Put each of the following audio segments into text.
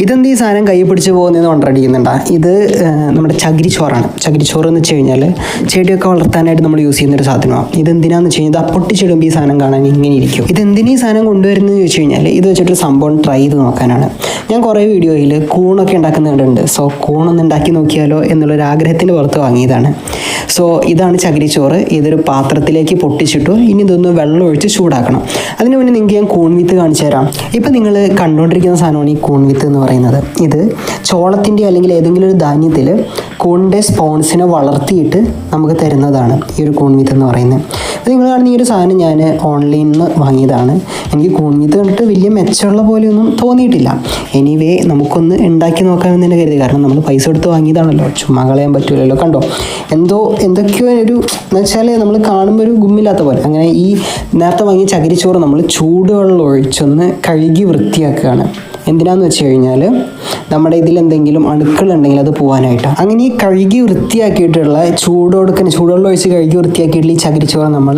ഇതെന്ത് ഈ സാധനം കൈ പിടിച്ച് പോകുന്നതെന്ന് കൊണ്ടടിക്കുന്നുണ്ടാ. ഇത് നമ്മുടെ ചകിരിച്ചോറാണ്. ചകിരിച്ചോറ് എന്ന് വെച്ച് കഴിഞ്ഞാൽ ചെടിയൊക്കെ വളർത്താനായിട്ട് നമ്മൾ യൂസ് ചെയ്യുന്നൊരു സാധനമാണ്. ഇതെന്തിനാന്ന് വെച്ച് കഴിഞ്ഞാൽ പൊട്ടിച്ചിടുമ്പോൾ ഈ സാധനം കാണാൻ ഇങ്ങനെ ഇരിക്കും. ഇതെന്തിനാ ഈ സാധനം കൊണ്ടുവരുന്നത് ചോദിച്ചു കഴിഞ്ഞാൽ ഇത് വെച്ചിട്ടൊരു സംഭവം ട്രൈ ചെയ്ത് നോക്കാനാണ്. ഞാൻ കുറേ വീഡിയോയിൽ കൂണൊക്കെ ഉണ്ടാക്കുന്ന കണ്ടിട്ടുണ്ട്. സോ കൂണൊന്ന് ഉണ്ടാക്കി നോക്കിയാലോ എന്നുള്ളൊരു ആഗ്രഹത്തിൻ്റെ പുറത്ത് വാങ്ങിയതാണ്. സോ ഇതാണ് ചകിരിച്ചോറ്. ഇതൊരു പാത്രത്തിലേക്ക് പൊട്ടിച്ചിട്ടു. ഇനി ഇതൊന്ന് വെള്ളം ഒഴിച്ച് ചൂടാക്കണം. അതിന് മുന്നേ നിങ്ങൾക്ക് ഞാൻ കൂൺ വിത്ത് കാണിച്ചു തരാം. ഇപ്പം നിങ്ങൾ കണ്ടുകൊണ്ടിരിക്കുന്ന സാധനമാണ് ഈ കൂൺ വിത്ത് എന്ന് പറയുന്നത്. ഇത് ചോളത്തിൻ്റെ അല്ലെങ്കിൽ ഏതെങ്കിലും ഒരു ധാന്യത്തിൽ കൂണിൻ്റെ സ്പോൺസിനെ വളർത്തിയിട്ട് നമുക്ക് തരുന്നതാണ് ഈ ഒരു കൂൺ വിത്ത് എന്ന് പറയുന്നത്. അപ്പോൾ നിങ്ങൾ കാണുന്ന ഈ ഒരു സാധനം ഞാൻ ഓൺലൈനിൽ നിന്ന് വാങ്ങിയതാണ്. എനിക്ക് കൂൺ വിത്ത് കണ്ടിട്ട് വലിയ മെച്ചമുള്ള പോലെയൊന്നും തോന്നിയിട്ടില്ല. എനിവേ നമുക്കൊന്ന് ഉണ്ടാക്കി നോക്കാമെന്ന് തന്നെ കരുതി. കാരണം നമ്മൾ പൈസ കൊടുത്ത് വാങ്ങിയതാണല്ലോ, ചുമ്മാ കളയാൻ പറ്റില്ലല്ലോ. കണ്ടോ, എന്തൊക്കെയോ ഒരു എന്ന് വെച്ചാൽ നമ്മൾ കാണുമ്പോൾ ഒരു ഗുമ്മില്ലാത്ത പോലെ. അങ്ങനെ ഈ നേരത്തെ വാങ്ങിയ ചകിരിച്ചോറ് നമ്മൾ ചൂടുവെള്ളം ഒഴിച്ചൊന്ന് കഴുകി വൃത്തിയാക്കുകയാണ്. എന്തിനാന്ന് വെച്ച് കഴിഞ്ഞാൽ നമ്മുടെ ഇതിലെന്തെങ്കിലും അണുക്കളുണ്ടെങ്കിൽ അത് പോകാനായിട്ടാണ്. അങ്ങനെ ഈ കഴുകി വൃത്തിയാക്കിയിട്ടുള്ള ചൂടുവെള്ളം ഒഴിച്ച് കഴുകി വൃത്തിയാക്കിയിട്ടുള്ള ഈ ചകിരിച്ചോറ് നമ്മൾ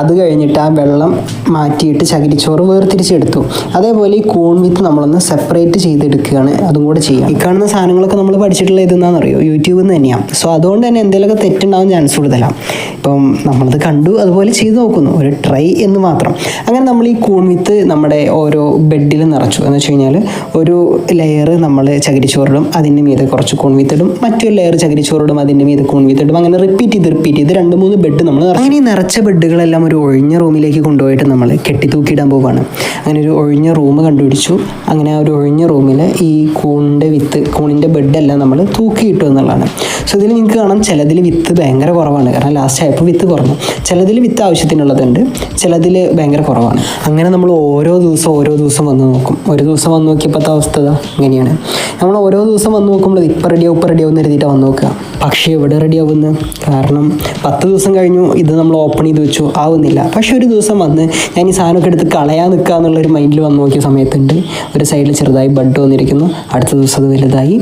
അത് കഴിഞ്ഞിട്ട് ആ വെള്ളം മാറ്റിയിട്ട് ചകിരിച്ചോറ് വേർതിരിച്ചെടുത്തു. അതേപോലെ ഈ കൂൺ വിത്ത് നമ്മളൊന്ന് സെപ്പറേറ്റ് ചെയ്തെടുക്കുകയാണ്. അതും കൂടെ ചെയ്യാം. ഈ കാണുന്ന സാധനങ്ങളൊക്കെ നമ്മൾ പഠിച്ചിട്ടുള്ള ഇതെന്നാണെന്നറിയോ, യൂട്യൂബിൽ നിന്ന് തന്നെയാണ്. സോ അതുകൊണ്ട് തന്നെ എന്തെങ്കിലുമൊക്കെ തെറ്റുണ്ടാവാൻ ചാൻസ് കൂടുതലാണ്. ഇപ്പം നമ്മളത് കണ്ടു, അതുപോലെ ചെയ്ത് നോക്കുന്നു, ഒരു ട്രൈ എന്ന് മാത്രം. അങ്ങനെ നമ്മൾ ഈ കൂൺ വിത്ത് നമ്മുടെ ഓരോ ബെഡിൽ നിറച്ചു. എന്ന് വെച്ച് കഴിഞ്ഞാൽ ഒരു ലെയർ നമ്മൾ ചകിരിച്ചോറിടും, അതിൻ്റെ മീതെ കുറച്ച് കൂൺ വിത്തിടും, മറ്റൊരു ലെയർ ചകിരിച്ചോറിടും, അതിൻ്റെ മീതെ കൂൺ വിത്തിടും. അങ്ങനെ റിപ്പീറ്റ് ചെയ്ത് 2-3 ബെഡ് നമ്മൾ അങ്ങനെ ഈ നിറച്ച ബെഡുകളെല്ലാം ഒരു ഒഴിഞ്ഞ റൂമിലേക്ക് കൊണ്ടുപോയിട്ട് നമ്മൾ കെട്ടിത്തൂക്കിയിടാൻ പോവുകയാണ്. അങ്ങനെ ഒരു ഒഴിഞ്ഞ റൂം കണ്ടുപിടിച്ചു. അങ്ങനെ ആ ഒരു ഒഴിഞ്ഞ റൂമിൽ ഈ കൂണിൻ്റെ ബെഡെല്ലാം നമ്മൾ തൂക്കിയിട്ടു എന്നുള്ളതാണ്. സോ ഇതിൽ നിങ്ങൾക്ക് കാണാം, ചിലതിൽ വിത്ത് ഭയങ്കര കുറവാണ്. കാരണം ലാസ്റ്റ് ആയപ്പോൾ വിത്ത് കുറഞ്ഞു. ചിലതിൽ വിത്ത് ആവശ്യത്തിനുള്ളതുണ്ട്, ചിലതിൽ ഭയങ്കര കുറവാണ്. അങ്ങനെ നമ്മൾ ഓരോ ദിവസം വന്ന് നോക്കും. ഒരു ദിവസം വന്ന് നോക്കിയപ്പോഴത്തെ അവസ്ഥ ഇങ്ങനെയാണ്. നമ്മൾ ഓരോ ദിവസം വന്ന് നോക്കുമ്പോൾ ഇപ്പം റെഡിയാവും എന്ന് കരുതിയിട്ടാണ് വന്ന് നോക്കുക. പക്ഷേ എവിടെ റെഡിയാവുന്നത്? കാരണം 10 ദിവസം കഴിഞ്ഞു, ഇത് നമ്മൾ ഓപ്പൺ ചെയ്ത് വെച്ചു, ആവുന്നില്ല. പക്ഷെ ഒരു ദിവസം വന്ന് ഞാൻ ഈ സാധനമൊക്കെ എടുത്ത് കളയാൻ നിൽക്കുക എന്നുള്ളൊരു മൈൻഡിൽ വന്ന് നോക്കിയ സമയത്തുണ്ട് ഒരു സൈഡിൽ ചെറുതായി ബഡ് വന്നിരിക്കുന്നു. അടുത്ത ദിവസം അത് വലുതായി.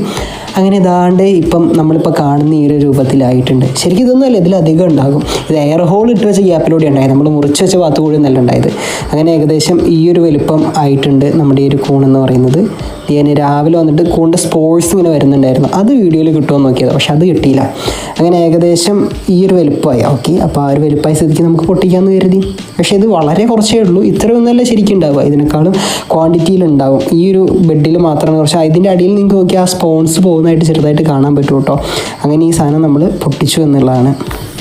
അങ്ങനെ ഇതാണ്ട് ഇപ്പം നമ്മളിപ്പോൾ കാണുന്ന ഈ ഒരു രൂപത്തിലായിട്ടുണ്ട്. ശരിക്കും ഇതൊന്നുമല്ല, ഇതിലധികം ഉണ്ടാകും. ഇത് എയർ ഹോൾ ഇട്ട് വെച്ച ഗ്യാപ്പിലൂടെ ഉണ്ടായത്, നമ്മൾ മുറിച്ച് വെച്ച ഭാഗത്ത് കൂടി നല്ല ഉണ്ടായത്. അങ്ങനെ ഏകദേശം ഈ ഒരു വലുപ്പം ആയിട്ടുണ്ട് നമ്മുടെ ഈ ഒരു കൂണെന്ന് പറയുന്നത്. ഞാൻ രാവിലെ വന്നിട്ട് കൂണിൻ്റെ സ്പോർട്സ് ഇങ്ങനെ വരുന്നുണ്ടായിരുന്നു, അത് വീഡിയോയിൽ കിട്ടുമെന്ന് നോക്കിയത്, പക്ഷെ അത് കിട്ടിയില്ല. അങ്ങനെ ഏകദേശം ഈ ഒരു വലുപ്പമായി. ഓക്കെ, അപ്പോൾ ആ ഒരു വലുപ്പമായ സ്ഥിതിക്ക് നമുക്ക് പൊട്ടിക്കാമെന്ന് കരുതി. പക്ഷേ ഇത് വളരെ കുറച്ചേ ഉള്ളൂ. ഇത്രയൊന്നല്ല ശരിക്കും ഉണ്ടാവുക, ഇതിനേക്കാളും ക്വാണ്ടിറ്റിയിലുണ്ടാവും. ഈ ഒരു ബെഡിൽ മാത്രമാണ് കുറച്ച്. ഇതിൻ്റെ അടിയിൽ നിങ്ങൾക്ക് നോക്കിയാൽ ആ സ്പോൺസ് പോകുന്നതായിട്ട് ചെറുതായിട്ട് കാണാൻ പറ്റും കേട്ടോ. അങ്ങനെ ഈ സാധനം നമ്മൾ പൊട്ടിച്ചു എന്നുള്ളതാണ്.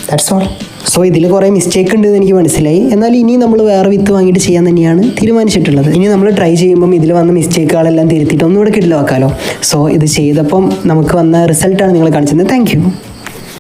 That's all. സോ ഇതിൽ കുറേ മിസ്റ്റേക്ക് ഉണ്ട് എന്ന് എനിക്ക് മനസ്സിലായി. എന്നാൽ ഇനി നമ്മൾ വേറെ വിത്ത് വാങ്ങിയിട്ട് ചെയ്യാൻ തന്നെയാണ് തീരുമാനിച്ചിട്ടുള്ളത്. ഇനി നമ്മൾ ട്രൈ ചെയ്യുമ്പം ഇതിൽ വന്ന മിസ്റ്റേക്കുകളെല്ലാം തിരുത്തിയിട്ട് ഒന്നുകൂടെ കിടിലമാക്കാമല്ലോ. സോ ഇത് ചെയ്തപ്പം നമുക്ക് വന്ന റിസൾട്ടാണ് നിങ്ങൾ കാണിച്ചത്. Thank you.